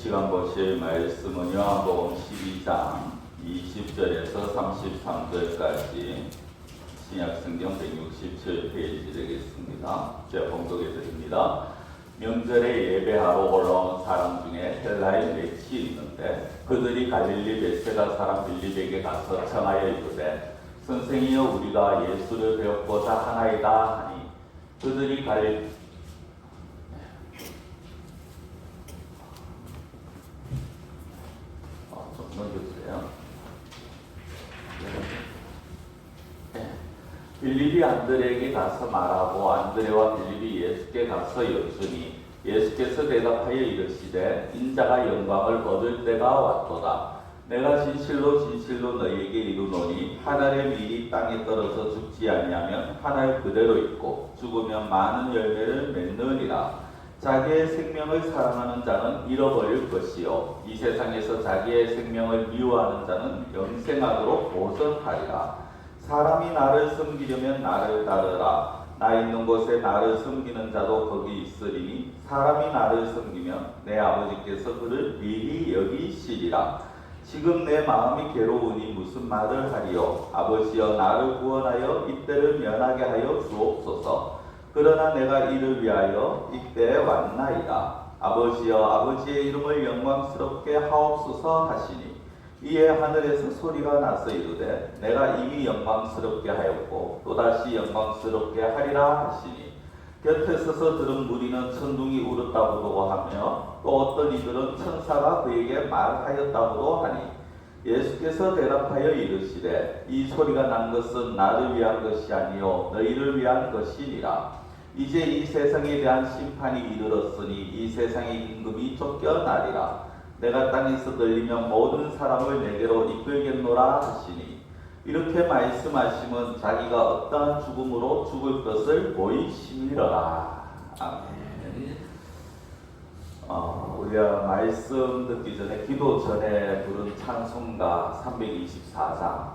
시간 보실 말씀은 요한복음 12장 20절에서 33절까지 신약성경 167페이지 되겠습니다. 제가 봉독해 드립니다. 명절에 예배하러 올라온 사람 중에 헬라인 넷이 있는데 그들이 갈릴리 베세다 사람 빌립에게 가서 청하여 이르되 선생이여 우리가 예수를 배웠고자 하나이다 하니 그들이 빌립이 안드레에게 가서 말하고 안드레와 빌립이 예수께 가서 여쭈니 예수께서 대답하여 이르시되 인자가 영광을 얻을 때가 왔도다. 내가 진실로 진실로 너희에게 이르노니 하늘의 밀이 땅에 떨어져 죽지 아니하면 하늘 그대로 있고 죽으면 많은 열매를 맺느니라. 자기의 생명을 사랑하는 자는 잃어버릴 것이요 이 세상에서 자기의 생명을 미워하는 자는 영생하도록 보전하리라. 사람이 나를 섬기려면 나를 따르라. 나 있는 곳에 나를 섬기는 자도 거기 있으리니 사람이 나를 섬기면 내 아버지께서 그를 미리 여기시리라. 지금 내 마음이 괴로우니 무슨 말을 하리요. 아버지여 나를 구원하여 이때를 면하게 하여 주옵소서. 그러나 내가 이를 위하여 이때에 왔나이다. 아버지여 아버지의 이름을 영광스럽게 하옵소서 하시니 이에 하늘에서 소리가 나서 이르되 내가 이미 영광스럽게 하였고 또다시 영광스럽게 하리라 하시니 곁에 서서 들은 무리는 천둥이 울었다고도 하며 또 어떤 이들은 천사가 그에게 말하였다고도 하니 예수께서 대답하여 이르시되 이 소리가 난 것은 나를 위한 것이 아니요 너희를 위한 것이니라. 이제 이 세상에 대한 심판이 이르렀으니 이 세상의 임금이 쫓겨나리라. 내가 땅에서 들리면 모든 사람을 내게로 이끌겠노라 하시니 이렇게 말씀하시면 자기가 어떠한 죽음으로 죽을 것을 보이심이로라. 아멘. 우리가 말씀 듣기 전에 기도 전에 부른 찬송가 324장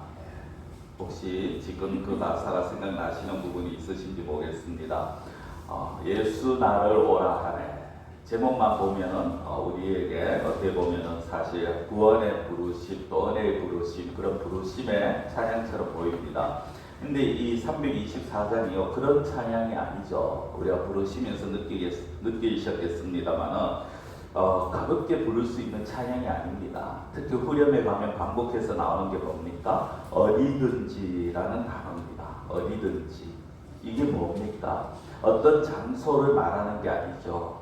혹시 지금 그 가사가 생각나시는 부분이 있으신지 보겠습니다. 예수 나를 오라 하네. 제목만 보면은 우리에게 어떻게 보면은 사실 구원의 부르심 또 은혜의 부르심 그런 부르심의 찬양처럼 보입니다. 근데 이 324장이요 그런 찬양이 아니죠. 우리가 부르시면서 느끼셨겠습니다만은 가볍게 부를 수 있는 찬양이 아닙니다. 특히 후렴에 가면 반복해서 나오는 게 뭡니까? 어디든지라는 단어입니다. 어디든지 이게 뭡니까? 어떤 장소를 말하는 게 아니죠.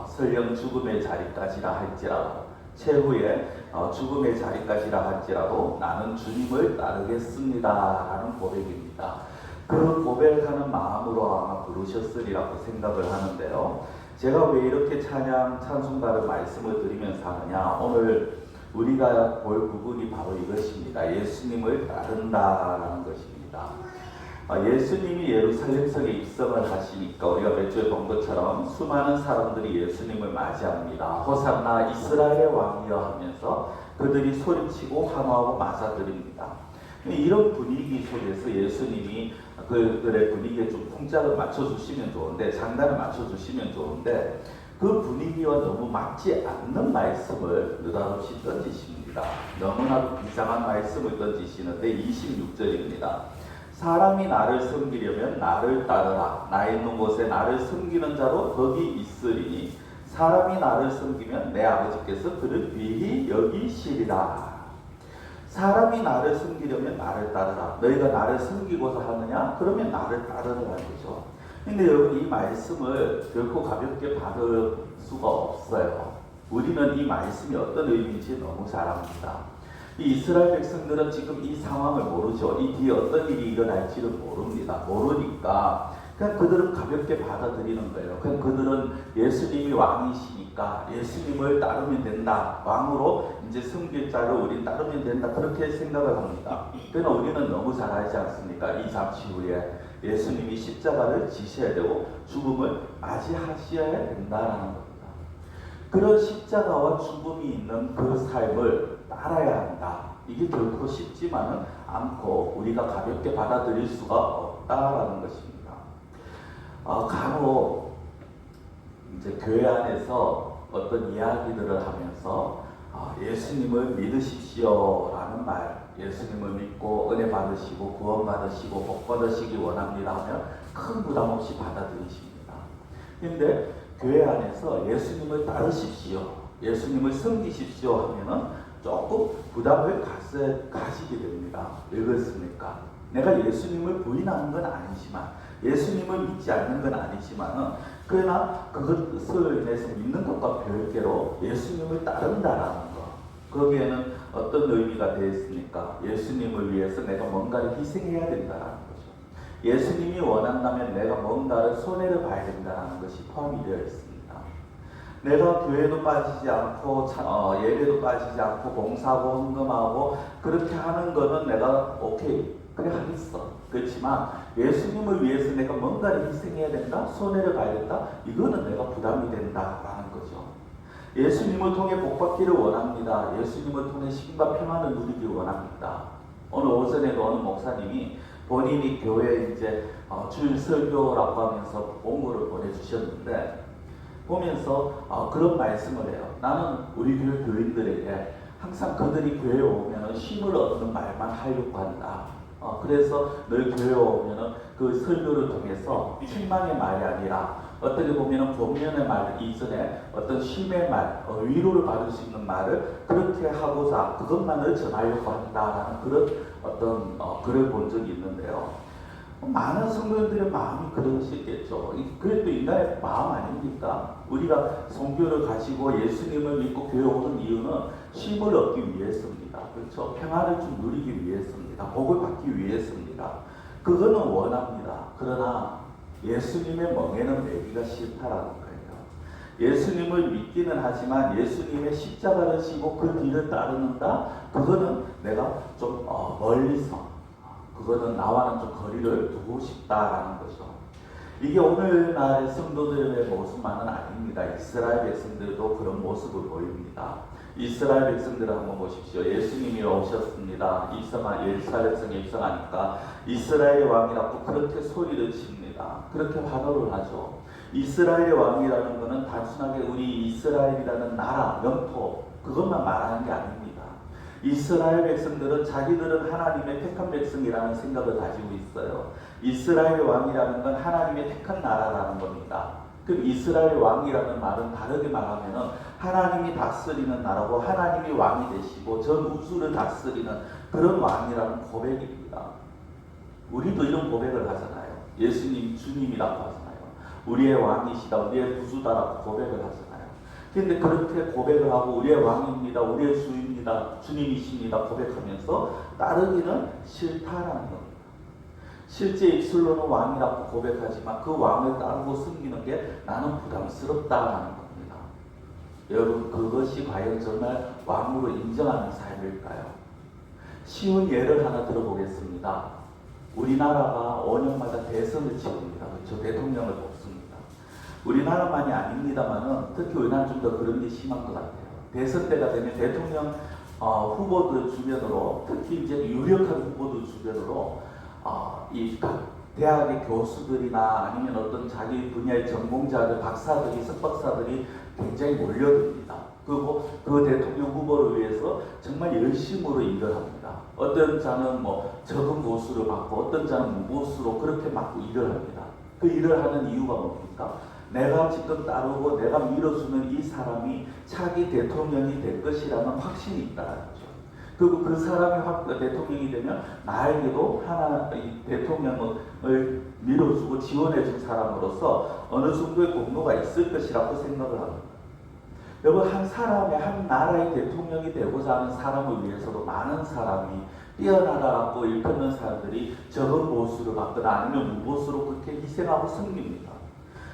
설령 죽음의 자리까지라 할지라도 최후의 죽음의 자리까지라 할지라도 나는 주님을 따르겠습니다 라는 고백입니다. 그 고백하는 마음으로 아마 부르셨으리라고 생각을 하는데요. 제가 왜 이렇게 찬송가를 말씀을 드리면서 하느냐, 오늘 우리가 볼 부분이 바로 이것입니다. 예수님을 따른다라는 것입니다. 예수님이 예루살렘 성에 입성을 하시니까 우리가 몇 주에 본 것처럼 수많은 사람들이 예수님을 맞이합니다. 호산나 이스라엘의 왕이여 하면서 그들이 소리치고 환호하고 맞아들입니다. 이런 분위기 속에서 예수님이 그들의 분위기에 좀 풍짝을 맞춰주시면 좋은데, 장단을 맞춰주시면 좋은데 그 분위기와 너무 맞지 않는 말씀을 느닷없이 던지십니다. 너무나도 비상한 말씀을 던지시는데 26절입니다. 사람이 나를 섬기려면 나를 따르라. 나 있는 곳에 나를 섬기는 자로 거기 있으리니 사람이 나를 섬기면 내 아버지께서 그를 귀히 여기시리라. 사람이 나를 섬기려면 나를 따르라. 너희가 나를 섬기고자 하느냐? 그러면 나를 따르라는 거죠. 근데 여러분 이 말씀을 결코 가볍게 받을 수가 없어요. 우리는 이 말씀이 어떤 의미인지 너무 잘 압니다. 이 이스라엘 백성들은 지금 이 상황을 모르죠. 이 뒤에 어떤 일이 일어날지를 모릅니다. 모르니까 그냥 그들은 가볍게 받아들이는 거예요. 그냥 그들은 예수님이 왕이시니까 예수님을 따르면 된다. 왕으로 이제 섬길 자를 우린 따르면 된다. 그렇게 생각을 합니다. 그러나 우리는 너무 잘 알지 않습니까? 이 잠시 후에 예수님이 십자가를 지셔야 되고 죽음을 맞이하셔야 된다라는 겁니다. 그런 십자가와 죽음이 있는 그 삶을 따라야 한다. 이게 결코 쉽지만은 않고 우리가 가볍게 받아들일 수가 없다라는 것입니다. 간혹 이제 교회 안에서 어떤 이야기들을 하면서 예수님을 믿으십시오라는 말, 예수님을 믿고 은혜 받으시고 구원 받으시고 복 받으시기 원합니다 하면 큰 부담 없이 받아들이십니다. 그런데 교회 안에서 예수님을 따르십시오, 예수님을 섬기십시오 하면은 조금 부담을 가지게 됩니다. 왜 그렇습니까? 내가 예수님을 부인하는 건 아니지만, 예수님을 믿지 않는 건 아니지만은, 그러나 그것을 인해서 믿는 것과 별개로 예수님을 따른다라는 것, 거기에는 어떤 의미가 되어 있습니까? 예수님을 위해서 내가 뭔가를 희생해야 된다라는 거죠. 예수님이 원한다면 내가 뭔가를 손해를 봐야 된다는 것이 포함이 되어 있습니다. 내가 교회도 빠지지 않고 예배도 빠지지 않고 봉사하고 헌금하고 그렇게 하는 거는 내가 오케이, 그래 하겠어. 그렇지만 예수님을 위해서 내가 뭔가를 희생해야 된다, 손해를 봐야 된다, 이거는 내가 부담이 된다라는 거죠. 예수님을 통해 복받기를 원합니다. 예수님을 통해 힘과 평안을 누리기를 원합니다. 오늘 오전에도 어느 목사님이 본인이 교회에 이제 주일 설교라고 하면서 본거를 보내주셨는데, 보면서 그런 말씀을 해요. 나는 우리 교회 교인들에게 항상 그들이 교회에 오면 힘을 얻는 말만 하려고 한다. 그래서 늘 교회에 오면 그 설교를 통해서 책망의 말이 아니라 어떻게 보면 본면의 말 이전에 어떤 힘의 말, 위로를 받을 수 있는 말을 그렇게 하고자 그것만을 전하려고 한다라는 그런 어떤 글을 본 적이 있는데요. 많은 성도님들의 마음이 그럴 수 있겠죠. 그래도 인간의 마음 아닙니까? 우리가 성교를 가지고 예수님을 믿고 교회 오는 이유는 힘을 얻기 위해서입니다. 그렇죠? 평안을 좀 누리기 위해서입니다. 복을 받기 위해서입니다. 그거는 원합니다. 그러나 예수님의 멍에는 매기가 싫다라는 거예요. 예수님을 믿기는 하지만 예수님의 십자가를 지고 그 뒤를 따르는다? 그거는 내가 좀 멀리서, 그거는 나와는 좀 거리를 두고 싶다라는 거죠. 이게 오늘날의 성도들의 모습만은 아닙니다. 이스라엘 백성들도 그런 모습을 보입니다. 이스라엘 백성들을 한번 보십시오. 예수님이 오셨습니다. 예루살렘 성에 입성하니까 이스라엘의 왕이라고 그렇게 소리를 칩니다. 그렇게 환호를 하죠. 이스라엘의 왕이라는 것은 단순하게 우리 이스라엘이라는 나라, 영토 그것만 말하는 게 아닙니다. 이스라엘 백성들은 자기들은 하나님의 택한 백성이라는 생각을 가지고 있어요. 이스라엘 왕이라는 건 하나님의 택한 나라라는 겁니다. 그럼 이스라엘 왕이라는 말은 다르게 말하면 하나님이 다스리는 나라고 하나님이 왕이 되시고 전 우주를 다스리는 그런 왕이라는 고백입니다. 우리도 이런 고백을 하잖아요. 예수님 주님이라고 하잖아요. 우리의 왕이시다, 우리의 구주다라고 고백을 하잖아요. 그런데 그렇게 고백을 하고 우리의 왕입니다, 우리의 주입니다, 주님이십니다 고백하면서 따르기는 싫다라는 겁니다. 실제 입술로는 왕이라고 고백하지만 그 왕을 따르고 섬기는 게 나는 부담스럽다라는 겁니다. 여러분, 그것이 과연 정말 왕으로 인정하는 삶일까요? 쉬운 예를 하나 들어보겠습니다. 우리나라가 5년마다 대선을 치릅니다. 그렇죠? 대통령을 뽑습니다. 우리나라만이 아닙니다만은 특히 우리나라는 좀 더 그런 게 심한 것 같아요. 대선 때가 되면 대통령 후보들 주변으로, 특히 이제 유력한 후보들 주변으로 이 각 대학의 교수들이나 아니면 어떤 자기 분야의 전공자들, 박사들이, 석박사들이 굉장히 몰려듭니다. 그리고 그 대통령 후보를 위해서 정말 열심으로 일을 합니다. 어떤 자는 적은 보수를 받고 어떤 자는 무보수로 그렇게 막 일을 합니다. 그 일을 하는 이유가 뭡니까? 내가 지금 따르고 내가 밀어주는 이 사람이 차기 대통령이 될 것이라는 확신이 있다는 거죠. 그리고 그 사람이 대통령이 되면 나에게도 이 대통령을 밀어주고 지원해준 사람으로서 어느 정도의 공로가 있을 것이라고 생각을 합니다. 여러분, 한 사람의, 한 나라의 대통령이 되고자 하는 사람을 위해서도 많은 사람이 뛰어나라고 일컫는 사람들이 적은 보수를 받거나 아니면 무보수로 그렇게 희생하고 섬깁니다.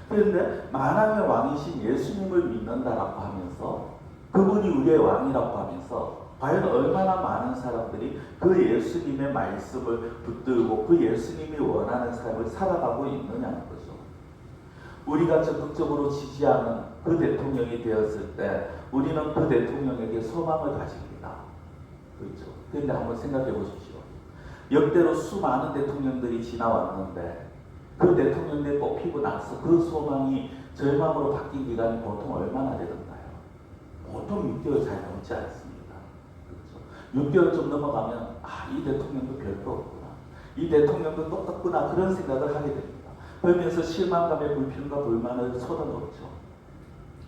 그런데 만왕의 왕이신 예수님을 믿는다라고 하면서 그분이 우리의 왕이라고 하면서 과연 얼마나 많은 사람들이 그 예수님의 말씀을 붙들고 그 예수님이 원하는 삶을 살아가고 있느냐는 거죠. 우리가 적극적으로 지지하는 그 대통령이 되었을 때 우리는 그 대통령에게 소망을 가집니다. 그렇죠. 그런데 한번 생각해 보십시오. 역대로 수많은 대통령들이 지나왔는데 그 대통령들이 뽑히고 나서 그 소망이 절망으로 바뀐 기간이 보통 얼마나 되던가요? 보통 6개월 잘 넘지 않습니다. 그렇죠? 6개월 좀 넘어가면 이 대통령도 별거 없구나. 이 대통령도 똑같구나. 그런 생각을 하게 됩니다. 그러면서 실망감에 불평과 불만을 쏟아놓죠.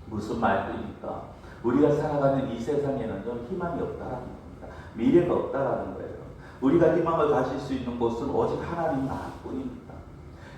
무슨 말입니까? 우리가 살아가는 이 세상에는요, 희망이 없다라는 겁니다. 미래가 없다라는 거예요. 우리가 희망을 가질 수 있는 곳은 오직 하나님 나라뿐입니다.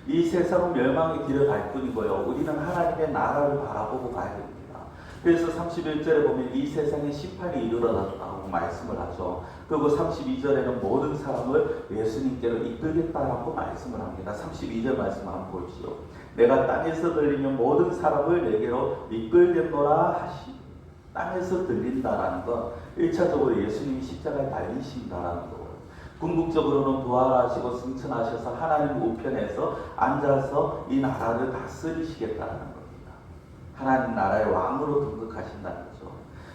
이 세상은 멸망의 길을 갈 뿐이고요. 우리는 하나님의 나라를 바라보고 가야 됩니다. 그래서 31절에 보면 이 세상에 심판이 이르렀다고 말씀을 하죠. 그리고 32절에는 모든 사람을 예수님께로 이끌겠다라고 말씀을 합니다. 32절 말씀 한번 보십시오. 내가 땅에서 들리면 모든 사람을 내게로 이끌겠노라 하시. 땅에서 들린다라는 건 1차적으로 예수님이 십자가에 달리신다라는 거고요. 궁극적으로는 부활하시고 승천하셔서 하나님 우편에서 앉아서 이 나라를 다스리시겠다는 겁니다. 하나님 나라의 왕으로 등극하신다는 거죠.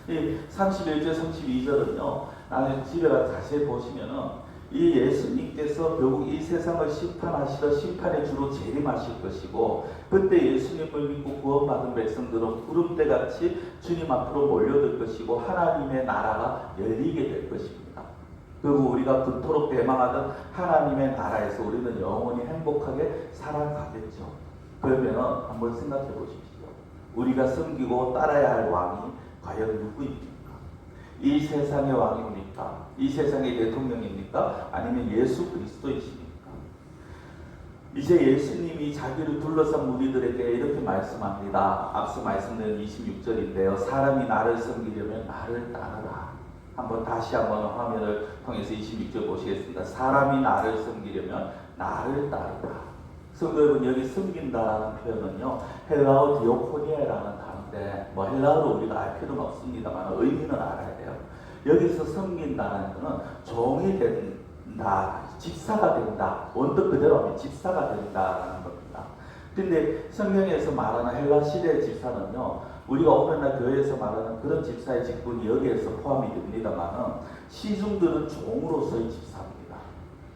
이 31절, 32절은요, 나는 집에 가서 자세히 보시면은 이 예수님께서 결국 이 세상을 심판하시러 심판의 주로 재림하실 것이고, 그때 예수님을 믿고 구원받은 백성들은 구름대같이 주님 앞으로 몰려들 것이고 하나님의 나라가 열리게 될 것입니다. 그리고 우리가 그토록 대망하던 하나님의 나라에서 우리는 영원히 행복하게 살아가겠죠. 그러면 한번 생각해 보십시오. 우리가 섬기고 따라야 할 왕이 과연 누구입니까? 이 세상의 왕입니까? 이 세상의 대통령입니까? 아니면 예수 그리스도이십니까? 이제 예수님이 자기를 둘러싼 무리들에게 이렇게 말씀합니다. 앞서 말씀드린 26절인데요. 사람이 나를 섬기려면 나를 따르라. 다시 한번 화면을 통해서 26절 보시겠습니다. 사람이 나를 섬기려면 나를 따르라. 성도 여러분, 여기 섬긴다라는 표현은요, 헬라어 디오코니아라는 단어인데, 헬라어로 우리가 알 필요는 없습니다만 의미는 알아야 돼요. 여기서 섬긴다는 것은 종이 된다, 집사가 된다, 원뜻 그대로 하면 집사가 된다라는 겁니다. 근데 성경에서 말하는 헬라 시대의 집사는요, 우리가 오늘날 교회에서 말하는 그런 집사의 직분이 여기에서 포함이 됩니다만은 시중들은 종으로서의 집사입니다.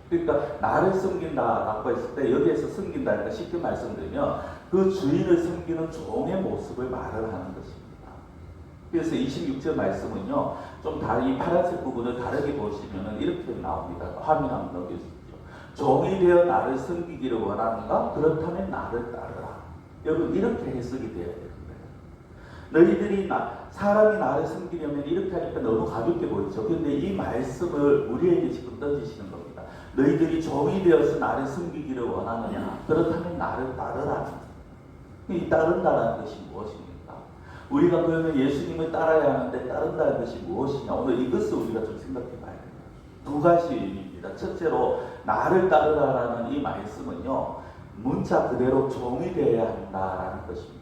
그러니까 나를 섬긴다라고 했을 때 여기에서 섬긴다니까 쉽게 말씀드리면 그 주인을 섬기는 종의 모습을 말을 하는 것입니다. 그래서 26절 말씀은요, 좀 이 파란색 부분을 다르게 보시면 이렇게 나옵니다. 화면 한번 넘겨주십시오. 종이 되어 나를 섬기기를 원하는가? 그렇다면 나를 따르라. 여러분, 이렇게 해석이 되어야 돼요. 너희들이 사람이 나를 섬기려면 이렇게 하니까 너무 가볍게 보이죠. 그런데 이 말씀을 우리에게 지금 던지시는 겁니다. 너희들이 종이 되어서 나를 섬기기를 원하느냐? 그렇다면 나를 따르라. 이 따른다는 것이 무엇입니까? 우리가 그러면 예수님을 따라야 하는데 따른다는 것이 무엇이냐? 오늘 이것을 우리가 좀 생각해 봐야 돼요. 두 가지 의미입니다. 첫째로 나를 따르라라는 이 말씀은요, 문자 그대로 종이 되어야 한다라는 것입니다.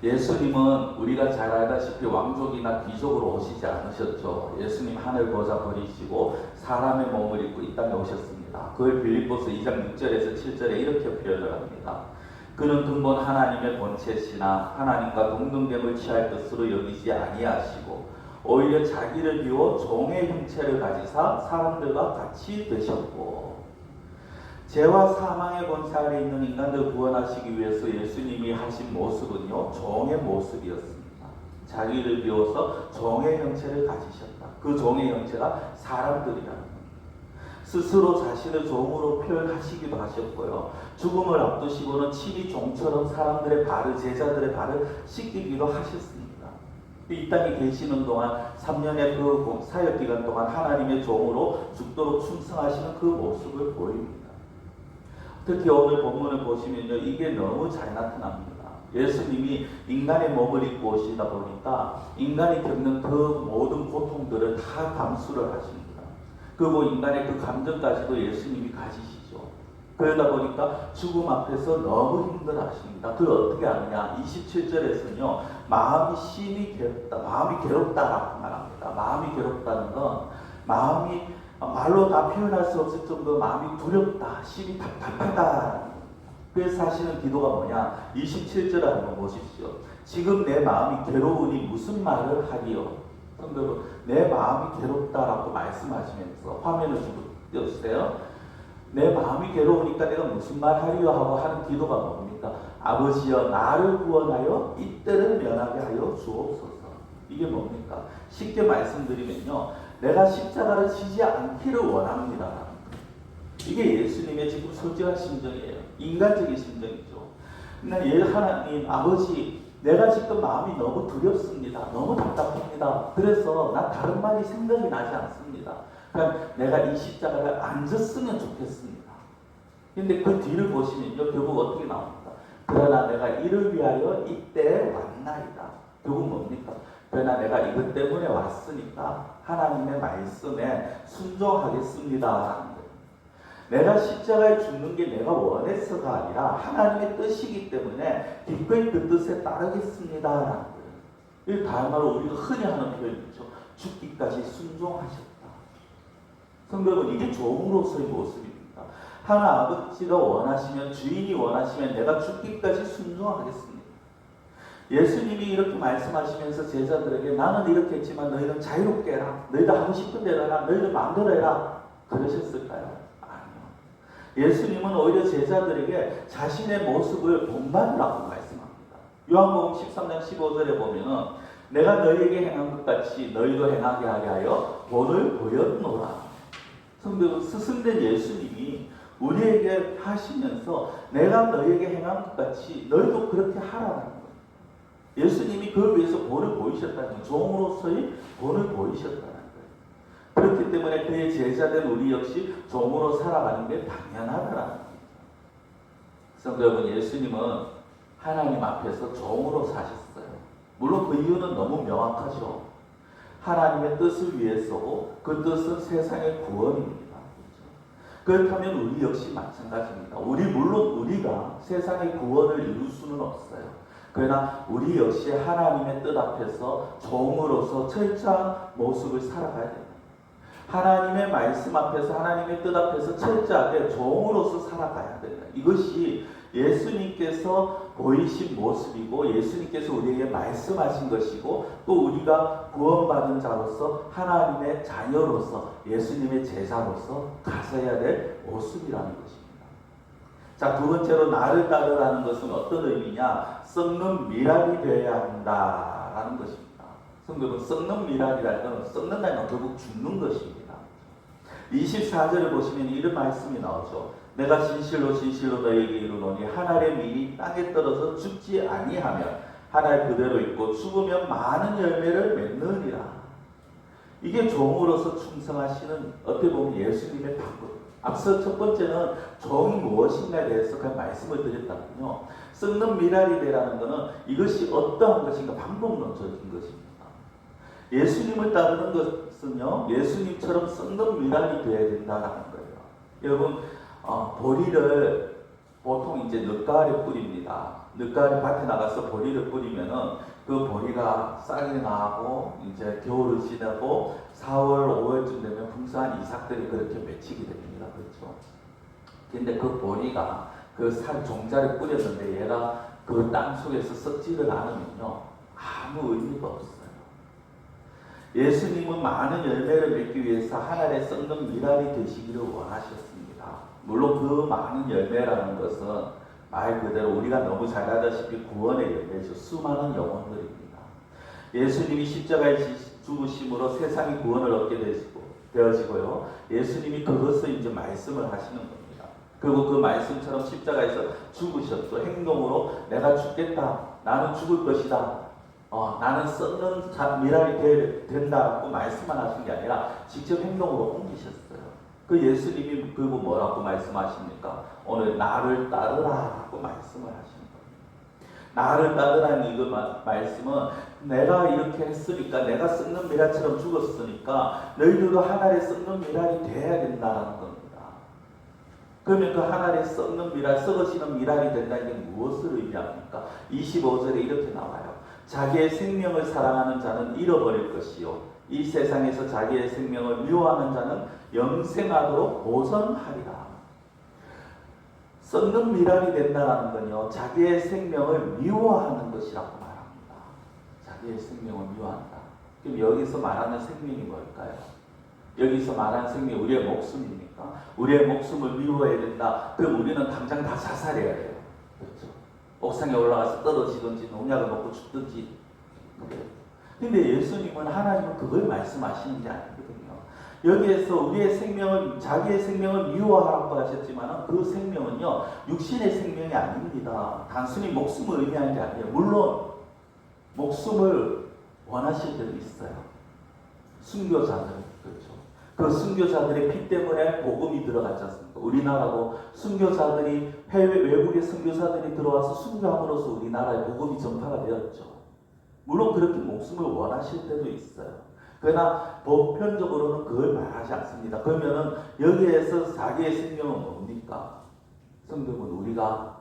예수님은 우리가 잘 알다시피 왕족이나 귀족으로 오시지 않으셨죠. 예수님 하늘 보좌 버리시고 사람의 몸을 입고 이 땅에 오셨습니다. 그걸 빌립보서 2장 6절에서 7절에 이렇게 표현을 합니다. 그는 근본 하나님의 본체시나 하나님과 동등됨을 취할 것으로 여기지 아니하시고 오히려 자기를 비워 종의 형체를 가지사 사람들과 같이 되셨고, 죄와 사망의 권세 아래 있는 인간들 구원하시기 위해서 예수님이 하신 모습은요, 종의 모습이었습니다. 자기를 비워서 종의 형체를 가지셨다. 그 종의 형체가 사람들이라는 겁니다. 스스로 자신을 종으로 표현하시기도 하셨고요. 죽음을 앞두시고는 친히 종처럼 사람들의 발을, 제자들의 발을 씻기기도 하셨습니다. 이 땅에 계시는 동안 3년의 그 사역기간 동안 하나님의 종으로 죽도록 충성하시는 그 모습을 보입니다. 특히 오늘 본문을 보시면요, 이게 너무 잘 나타납니다. 예수님이 인간의 몸을 입고 오시다 보니까 인간이 겪는 그 모든 고통들을 다 감수를 하십니다. 그리고 인간의 그 감정까지도 예수님이 가지시죠. 그러다 보니까 죽음 앞에서 너무 힘들어하십니다. 그걸 어떻게 하느냐? 27절에서는요, 마음이 심히 괴롭다, 마음이 괴롭다라고 말합니다. 마음이 괴롭다는 건 마음이 말로 다 표현할 수 없을 정도로 마음이 두렵다, 심히 답답하다. 그래서 하시는 기도가 뭐냐? 27절 한번 보십시오. 지금 내 마음이 괴로우니 무슨 말을 하리요? 성도분, 내 마음이 괴롭다라고 말씀하시면서 화면을 좀 띄워주세요. 내 마음이 괴로우니까 내가 무슨 말 하리요 하고 하는 기도가 뭡니까? 아버지여 나를 구원하여 이때를 면하게 하여 주옵소서. 이게 뭡니까? 쉽게 말씀드리면요, 내가 십자가를 지지 않기를 원합니다. 이게 예수님의 지금 솔직한 심정이에요. 인간적인 심정이죠. 근데 하나님 아버지, 내가 지금 마음이 너무 두렵습니다. 너무 답답합니다. 그래서 난 다른 말이 생각이 나지 않습니다. 그러니까 내가 이 십자가를 안 졌으면 좋겠습니다. 근데 그 뒤를 보시면요, 결국 어떻게 나옵니까? 그러나 내가 이를 위하여 이때 왔나이다. 결국 뭡니까? 그러나 내가 이것 때문에 왔으니까 하나님의 말씀에 순종하겠습니다. 내가 십자가에 죽는 게 내가 원해서가 아니라 하나님의 뜻이기 때문에 기꺼이 그 뜻에 따르겠습니다. 이 다른 말로 우리가 흔히 하는 표현이죠. 죽기까지 순종하셨다. 성경은 이게 종으로서의 모습입니다. 하나 아버지가 원하시면, 주인이 원하시면 내가 죽기까지 순종하겠습니다. 예수님이 이렇게 말씀하시면서 제자들에게 나는 이렇게 했지만 너희는 자유롭게 해라. 너희도 하고 싶은 대로 해라. 너희도 마음대로 해라. 그러셨을까요? 아니요. 예수님은 오히려 제자들에게 자신의 모습을 본받으라고 말씀합니다. 요한복음 13장 15절에 보면은 내가 너희에게 행한 것 같이 너희도 행하게 하게 하여 본을 보였노라. 성경은 스승된 예수님이 우리에게 하시면서 내가 너희에게 행한 것 같이 너희도 그렇게 하라는 거예요. 예수님이 그걸 위해서 본을 보이셨다는 거예요. 종으로서의 본을 보이셨다는 거예요. 그렇기 때문에 그의 제자된 우리 역시 종으로 살아가는 게 당연하다는 거예요. 성도 여러분, 예수님은 하나님 앞에서 종으로 사셨어요. 물론 그 이유는 너무 명확하죠. 하나님의 뜻을 위해서고 그 뜻은 세상의 구원입니다. 그렇다면 우리 역시 마찬가지입니다. 물론 우리가 세상의 구원을 이룰 수는 없어요. 그러나 우리 역시 하나님의 뜻 앞에서 종으로서 철저한 모습을 살아가야 됩니다. 하나님의 말씀 앞에서, 하나님의 뜻 앞에서 철저하게 종으로서 살아가야 됩니다. 이것이 예수님께서 보이신 모습이고 예수님께서 우리에게 말씀하신 것이고 또 우리가 구원받은 자로서 하나님의 자녀로서 예수님의 제자로서 가져야 될 모습이라는 것입니다. 자, 두 번째로 나를 따르라는 것은 어떤 의미냐? 썩는 미랄이 되어야 한다라는 것입니다. 성경은 썩는 미랄이라는 건 썩는다는 건 결국 죽는 것입니다. 24절을 보시면 이런 말씀이 나오죠. 내가 진실로 진실로 너희에게 이르노니 한 알의 밀이 땅에 떨어져 죽지 아니하면 한 알 그대로 있고 죽으면 많은 열매를 맺느니라. 이게 종으로서 충성하시는 어떻게 보면 예수님의 방법. 앞서 첫 번째는 종이 무엇인가에 대해서 그냥 말씀을 드렸다면요. 썩는 미랄이 되라는 것은 이것이 어떠한 것인가 방법론적인 것입니다. 예수님을 따르는 것은요, 예수님처럼 썩는 미랄이 되어야 된다는 거예요. 여러분, 보리를 보통 이제 늦가을에 뿌립니다. 늦가을에 밭에 나가서 보리를 뿌리면은 그 보리가 싹이 나고 이제 겨울을 지나고 4월, 5월쯤 되면 풍성한 이삭들이 그렇게 맺히게 됩니다. 그렇죠? 근데 그 보리가 그 산 종자를 뿌렸는데 얘가 그 땅 속에서 썩지를 않으면요, 아무 의미가 없어요. 예수님은 많은 열매를 맺기 위해서 하늘에 썩는 미랄이 되시기를 원하셨습니다. 물론 그 많은 열매라는 것은 말 그대로 우리가 너무 잘 알다시피 구원의 열매죠. 수많은 영혼들입니다. 예수님이 십자가에 죽으심으로 세상이 구원을 얻게 되어지고요. 예수님이 그것을 이제 말씀을 하시는 겁니다. 그리고 그 말씀처럼 십자가에서 죽으셨죠. 행동으로 내가 죽겠다. 나는 죽을 것이다. 나는 썩는 미랄이 된다고 말씀만 하신 게 아니라 직접 행동으로 옮기셨어요. 그 예수님이 그리고 뭐라고 말씀하십니까? 오늘 나를 따르라고 말씀을 하시는 겁니다. 나를 따르라는 이 말씀은 내가 이렇게 했으니까, 내가 썩는 미랄처럼 죽었으니까 너희들도 하늘에 썩는 미랄이 돼야 된다는 겁니다. 그러면 그 하늘에 썩는 미랄, 썩어지는 미랄이 된다는 게 무엇을 의미합니까? 25절에 이렇게 나와요. 자기의 생명을 사랑하는 자는 잃어버릴 것이요 이 세상에서 자기의 생명을 미워하는 자는 영생하도록 보전하리라. 썩는 미랄이 된다는 건요, 자기의 생명을 미워하는 것이라고 말합니다. 자기의 생명을 미워한다. 그럼 여기서 말하는 생명이 뭘까요? 여기서 말하는 생명이 우리의 목숨입니까? 우리의 목숨을 미워해야 된다. 그럼 우리는 당장 다 자살해야 돼요. 그렇죠? 옥상에 올라가서 떨어지든지 농약을 먹고 죽든지. 근데 예수님은, 하나님은 그걸 말씀하시는 게 아니거든요. 여기에서 우리의 생명을, 자기의 생명을 미워하라고 하셨지만 그 생명은요, 육신의 생명이 아닙니다. 단순히 목숨을 의미하는 게 아니에요. 물론 목숨을 원하실 때도 있어요. 순교자들, 그렇죠. 그 순교자들의 피 때문에 복음이 들어갔지 않습니까? 우리나라도 순교자들이, 외국의 순교자들이 들어와서 순교함으로써 우리나라에 복음이 전파가 되었죠. 물론 그렇게 목숨을 원하실 때도 있어요. 그러나 보편적으로는 그걸 말하지 않습니다. 그러면은 여기에서 자기의 생명은 뭡니까? 성경은 우리가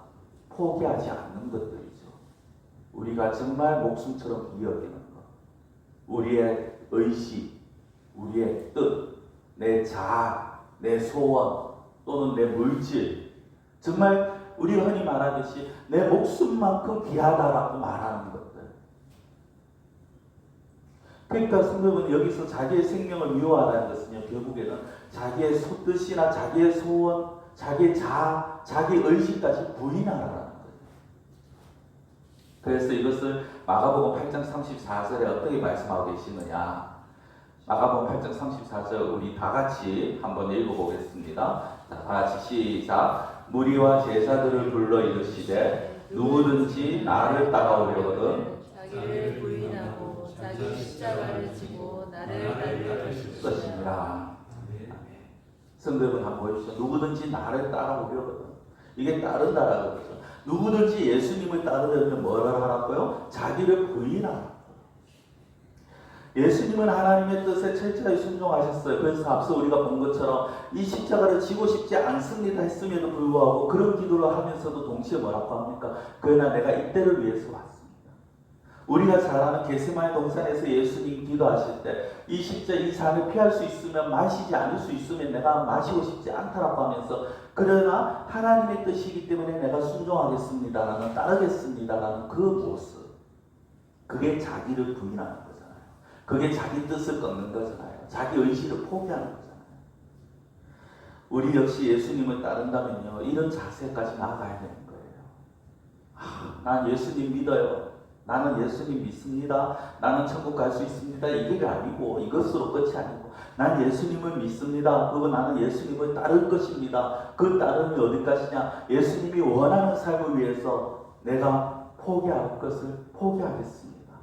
포기하지 않는 것들이죠. 우리가 정말 목숨처럼 여기는 것. 우리의 의식, 우리의 뜻, 내 자아, 내 소원, 또는 내 물질. 정말 우리가 흔히 말하듯이 내 목숨만큼 귀하다라고 말하는 것들. 그러니까 성경은 여기서 자기의 생명을 미워하라는 것은요, 결국에는 자기의 뜻이나 자기의 소원, 자기의 자아, 자기 의식까지 부인하라는 거예요. 그래서 이것을 마가복음 8장 34절에 어떻게 말씀하고 계시느냐. 마가복음 8장 34절 우리 다 같이 한번 읽어보겠습니다. 자, 다 같이 시작. 무리와 제사들을 불러 이르시되 누구든지 나를 따라오려거든 자기를 부인하고 자기 십자가를 지고 나를 따르려 것입니다. 성경을 한번 보십시오. 누구든지 나를 따라오려거든. 이게 따른다라는 거죠. 누구든지 예수님을 따르려면 뭐를 하라고요? 자기를 부인하라. 예수님은 하나님의 뜻에 철저히 순종하셨어요. 그래서 앞서 우리가 본 것처럼 이 십자가를 지고 싶지 않습니다 했음에도 불구하고 그런 기도를 하면서도 동시에 뭐라고 합니까? 그러나 내가 이때를 위해서 왔습니다. 우리가 잘 아는 겟세마네 동산에서 예수님 기도하실 때 이 십자가 이 잔을 피할 수 있으면, 마시지 않을 수 있으면 내가 마시고 싶지 않다라고 하면서, 그러나 하나님의 뜻이기 때문에 내가 순종하겠습니다라는, 따르겠습니다라는 그 모습, 그게 자기를 부인하는 거잖아요. 그게 자기 뜻을 끊는 거잖아요. 자기 의지를 포기하는 거잖아요. 우리 역시 예수님을 따른다면요, 이런 자세까지 나아가야 되는 거예요. 난 예수님 믿어요. 나는 예수님 믿습니다. 나는 천국 갈 수 있습니다. 이게 아니고, 이것으로 끝이 아니고, 난 예수님을 믿습니다. 그리고 나는 예수님을 따를 것입니다. 그 따름이 어디까지냐? 예수님이 원하는 삶을 위해서 내가 포기할 것을 포기하겠습니다.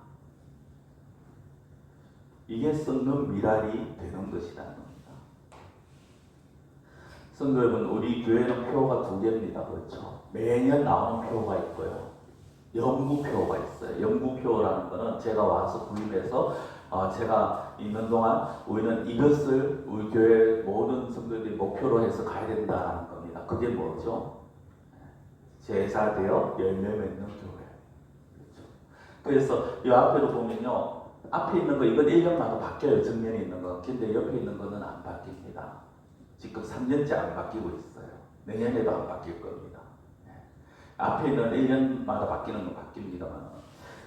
이게 썩는 미랄이 되는 것이라는 겁니다. 성도 여러분, 우리 교회는 표가 두 개입니다. 그렇죠? 매년 나오는 표가 있고요. 연구표가 있어요. 연구표라는 거는 제가 와서 구입해서 제가 있는 동안 우리는 이것을 우리 교회 모든 성도들이 목표로 해서 가야 된다는 겁니다. 그게 뭐죠? 제사되어 열매 맺는 교회. 그렇죠? 그래서 이 앞에도 보면요, 앞에 있는 거 이건 1년마다 바뀌어요. 정면에 있는 거. 근데 옆에 있는 거는 안 바뀝니다. 지금 3년째 안 바뀌고 있어요. 내년에도 안 바뀔 겁니다. 앞에 있는 1년마다 바뀌는 건 바뀝니다만,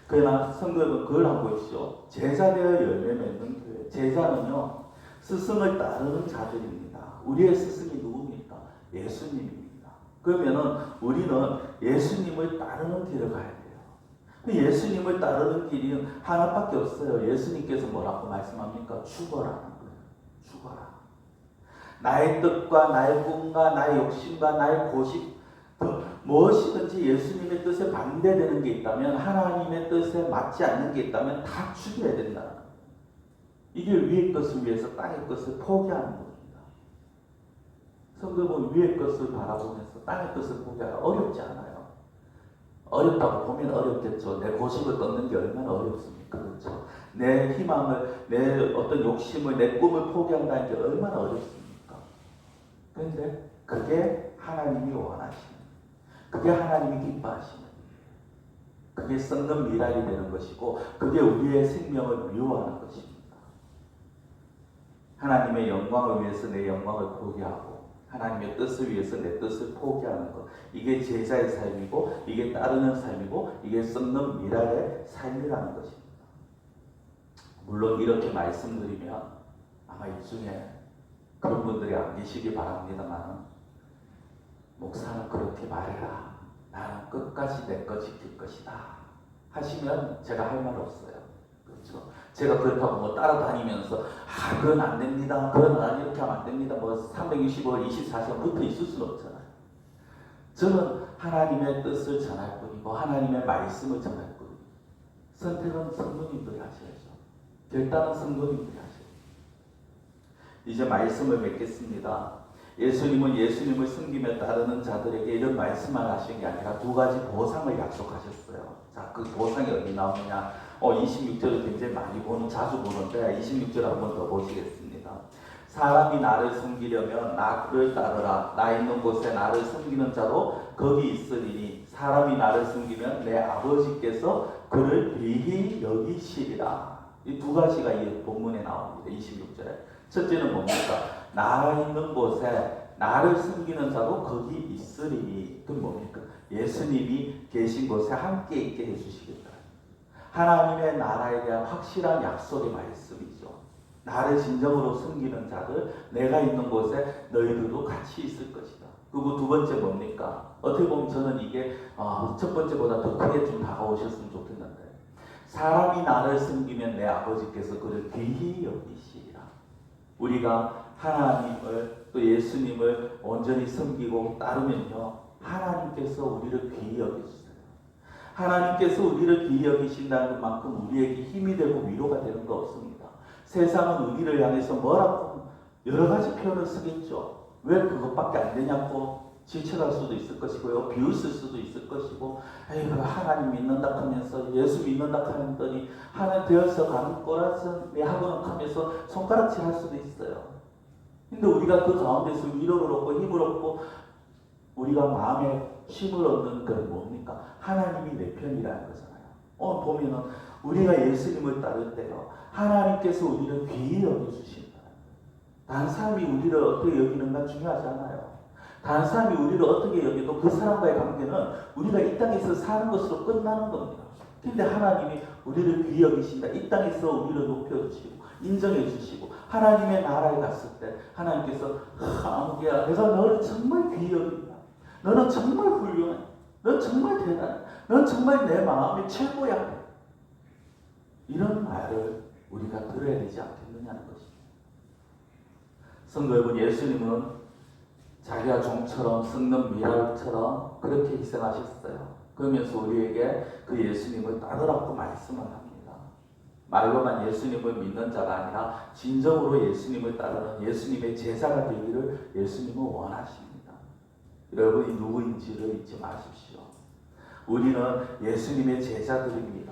그러나 성도 여러분, 그걸 한번 보십시오. 제사되어 열매 맺는 교회. 제사는요, 스승을 따르는 자들입니다. 우리의 스승이 누굽니까? 예수님입니다. 그러면은 우리는 예수님을 따르는 길을 가야 돼요. 예수님을 따르는 길이 하나밖에 없어요. 예수님께서 뭐라고 말씀합니까? 죽어라는 거예요. 죽어라. 나의 뜻과 나의 꿈과 나의 욕심과 나의 고집, 무엇이든지 예수님의 뜻에 반대되는 게 있다면, 하나님의 뜻에 맞지 않는 게 있다면 다 죽여야 된다는 거예요. 이게 위의 것을 위해서 땅의 것을 포기하는 겁니다. 성도는 위의 것을 바라보면서 땅의 것을 포기하라. 어렵지 않아요. 어렵다고 보면 어렵겠죠. 내 고집을 끊는 게 얼마나 어렵습니까? 그렇죠? 내 희망을, 내 어떤 욕심을, 내 꿈을 포기한다는 게 얼마나 어렵습니까? 그런데 그게 하나님이 원하시는, 그게 하나님이 기뻐하시는, 그게 썩는 미랄이 되는 것이고, 그게 우리의 생명을 미워하는 것입니다. 하나님의 영광을 위해서 내 영광을 포기하고, 하나님의 뜻을 위해서 내 뜻을 포기하는 것, 이게 제자의 삶이고, 이게 따르는 삶이고, 이게 썩는 미랄의 삶이라는 것입니다. 물론 이렇게 말씀드리면 아마 이 중에 그런 분들이 안 계시기 바랍니다만, 목사는 그렇게 말해라, 나는 끝까지 내 거 지킬 것이다 하시면 제가 할 말 없어요. 그렇죠? 제가 그렇다고 뭐 따라다니면서 그건 안 됩니다. 그건 이렇게 하면 안 됩니다. 뭐 365일 24시간 붙어 있을 수는 없잖아요. 저는 하나님의 뜻을 전할 뿐이고 하나님의 말씀을 전할 뿐이고 선택은 성도님들이 하셔야죠. 결단은 성도님들이 하셔야죠. 이제 말씀을 맺겠습니다. 예수님은 예수님을 섬기며 따르는 자들에게 이런 말씀만 하신 게 아니라 두 가지 보상을 약속하셨어요. 자, 그 보상이 어디 나오느냐? 26절을 굉장히 많이 자주 보는데 26절 한번 더 보시겠습니다. 사람이 나를 섬기려면 나를 따르라. 나 있는 곳에 나를 섬기는 자도 거기 있으리니 사람이 나를 섬기면 내 아버지께서 그를 귀히 여기시리라. 이 두 가지가 이 본문에 나옵니다. 26절에. 첫째는 뭡니까? 나 있는 곳에 나를 섬기는 자도 거기 있으리니. 그건 뭡니까? 예수님이 계신 곳에 함께 있게 해주시겠다. 하나님의 나라에 대한 확실한 약속의 말씀이죠. 나를 진정으로 섬기는 자들, 내가 있는 곳에 너희들도 같이 있을 것이다. 그리고 두 번째 뭡니까? 어떻게 보면 저는 이게 첫 번째보다 더 크게 좀 다가오셨으면 좋겠는데, 사람이 나를 섬기면 내 아버지께서 그를 귀히 여기시리라. 우리가 하나님을 또 예수님을 온전히 섬기고 따르면요, 하나님께서 우리를 귀히 여기주세요. 하나님께서 우리를 귀히 여기신다는 것만큼 우리에게 힘이 되고 위로가 되는 거 없습니다. 세상은 우리를 향해서 뭐라고 여러 가지 표현을 쓰겠죠. 왜 그것밖에 안 되냐고 질책할 수도 있을 것이고요. 비웃을 수도 있을 것이고, 에이그 하나님 믿는다 하면서 예수 믿는다 하더니 하나 되어서 가는 거라서 내 학원은 하면서 손가락질 할 수도 있어요. 근데 우리가 그 가운데서 위로를 얻고 힘을 얻고 우리가 마음에 힘을 얻는 건 뭡니까? 하나님이 내 편이라는 거잖아요. 오늘 보면은 우리가 예수님을 따를 때요, 하나님께서 우리를 귀히 여겨주신다. 다른 사람이 우리를 어떻게 여기는가 중요하지 않아요. 다른 사람이 우리를 어떻게 여겨도 그 사람과의 관계는 우리가 이 땅에서 사는 것으로 끝나는 겁니다. 근데 하나님이 우리를 귀히 여기신다. 이 땅에서 우리를 높여주시고 인정해 주시고 하나님의 나라에 갔을 때 하나님께서 아무개야, 내가 너를 정말 귀히 여긴다. 너는 정말 훌륭해. 넌 정말 대단해. 넌 정말 내 마음이 최고야. 이런 말을 우리가 들어야 되지 않겠느냐는 것입니다. 성도 여러분, 예수님은 자기가 종처럼 썩는 미랄처럼 그렇게 희생하셨어요. 그러면서 우리에게 그 예수님을 따르라고 말씀을 합니다. 말로만 예수님을 믿는 자가 아니라 진정으로 예수님을 따르는 예수님의 제자가 되기를 예수님은 원하십니다. 여러분이 누구인지를 잊지 마십시오. 우리는 예수님의 제자들입니다.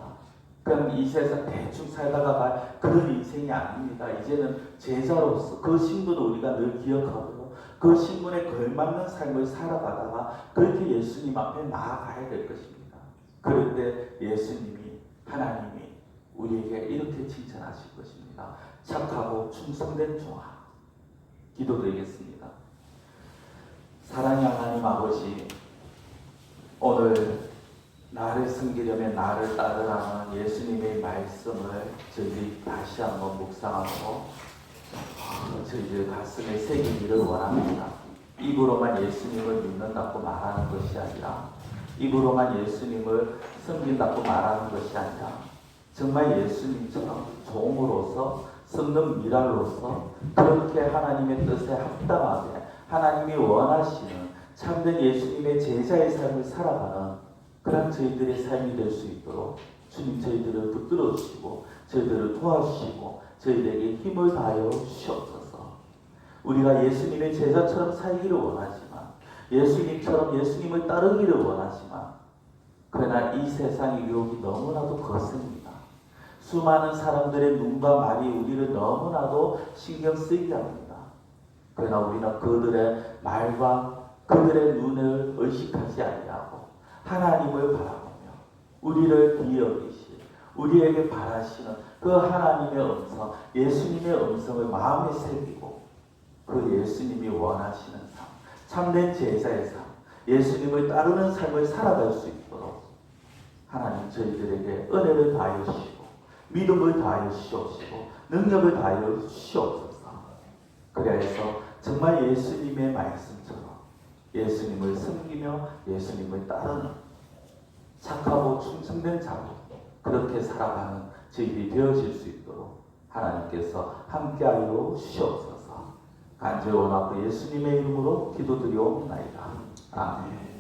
그냥 이 세상 대충 살다가 그런 인생이 아닙니다. 이제는 제자로서 그 신분을 우리가 늘 기억하고요. 그 신분에 걸맞는 삶을 살아가다가 그렇게 예수님 앞에 나아가야 될 것입니다. 그런데 예수님이, 하나님이 우리에게 이렇게 칭찬하실 것입니다. 착하고 충성된 종아. 기도드리겠습니다. 사랑의 하나님 아버지, 오늘 나를 섬기려면 나를 따르라는 예수님의 말씀을 저희들이 다시 한번 묵상하고 저희들 가슴에 새기기를 원합니다. 입으로만 예수님을 믿는다고 말하는 것이 아니라, 입으로만 예수님을 섬긴다고 말하는 것이 아니라, 정말 예수님처럼 종으로서 썩는 미랄로서 그렇게 하나님의 뜻에 합당하게 하나님이 원하시는 참된 예수님의 제자의 삶을 살아가는 그런 저희들의 삶이 될 수 있도록 주님 저희들을 붙들어 주시고 저희들을 도와주시고 저희들에게 힘을 다하여 주시옵소서. 우리가 예수님의 제자처럼 살기를 원하지만, 예수님처럼 예수님을 따르기를 원하지만, 그러나 이 세상의 유혹이 너무나도 거셉니다. 수많은 사람들의 눈과 말이 우리를 너무나도 신경 쓰이게 합니다. 그러나 우리는 그들의 말과 그들의 눈을 의식하지 아니하고 하나님을 바라보며 우리를 귀히 여기시 우리에게 바라시는 그 하나님의 음성, 예수님의 음성을 마음에 새기고 그 예수님이 원하시는 삶, 참된 제자의 삶, 예수님을 따르는 삶을 살아갈 수 있도록 하나님 저희들에게 은혜를 다하여 주시고 믿음을 다하여 주시옵시고 능력을 다하여 주시옵소서. 그래서 정말 예수님의 말씀처럼 예수님을 섬기며 예수님을 따르는 착하고 충성된 자로 그렇게 살아가는 저희들이 되어질 수 있도록 하나님께서 함께하여 주시옵소서. 간절히 원하고 예수님의 이름으로 기도드리옵나이다. 아멘.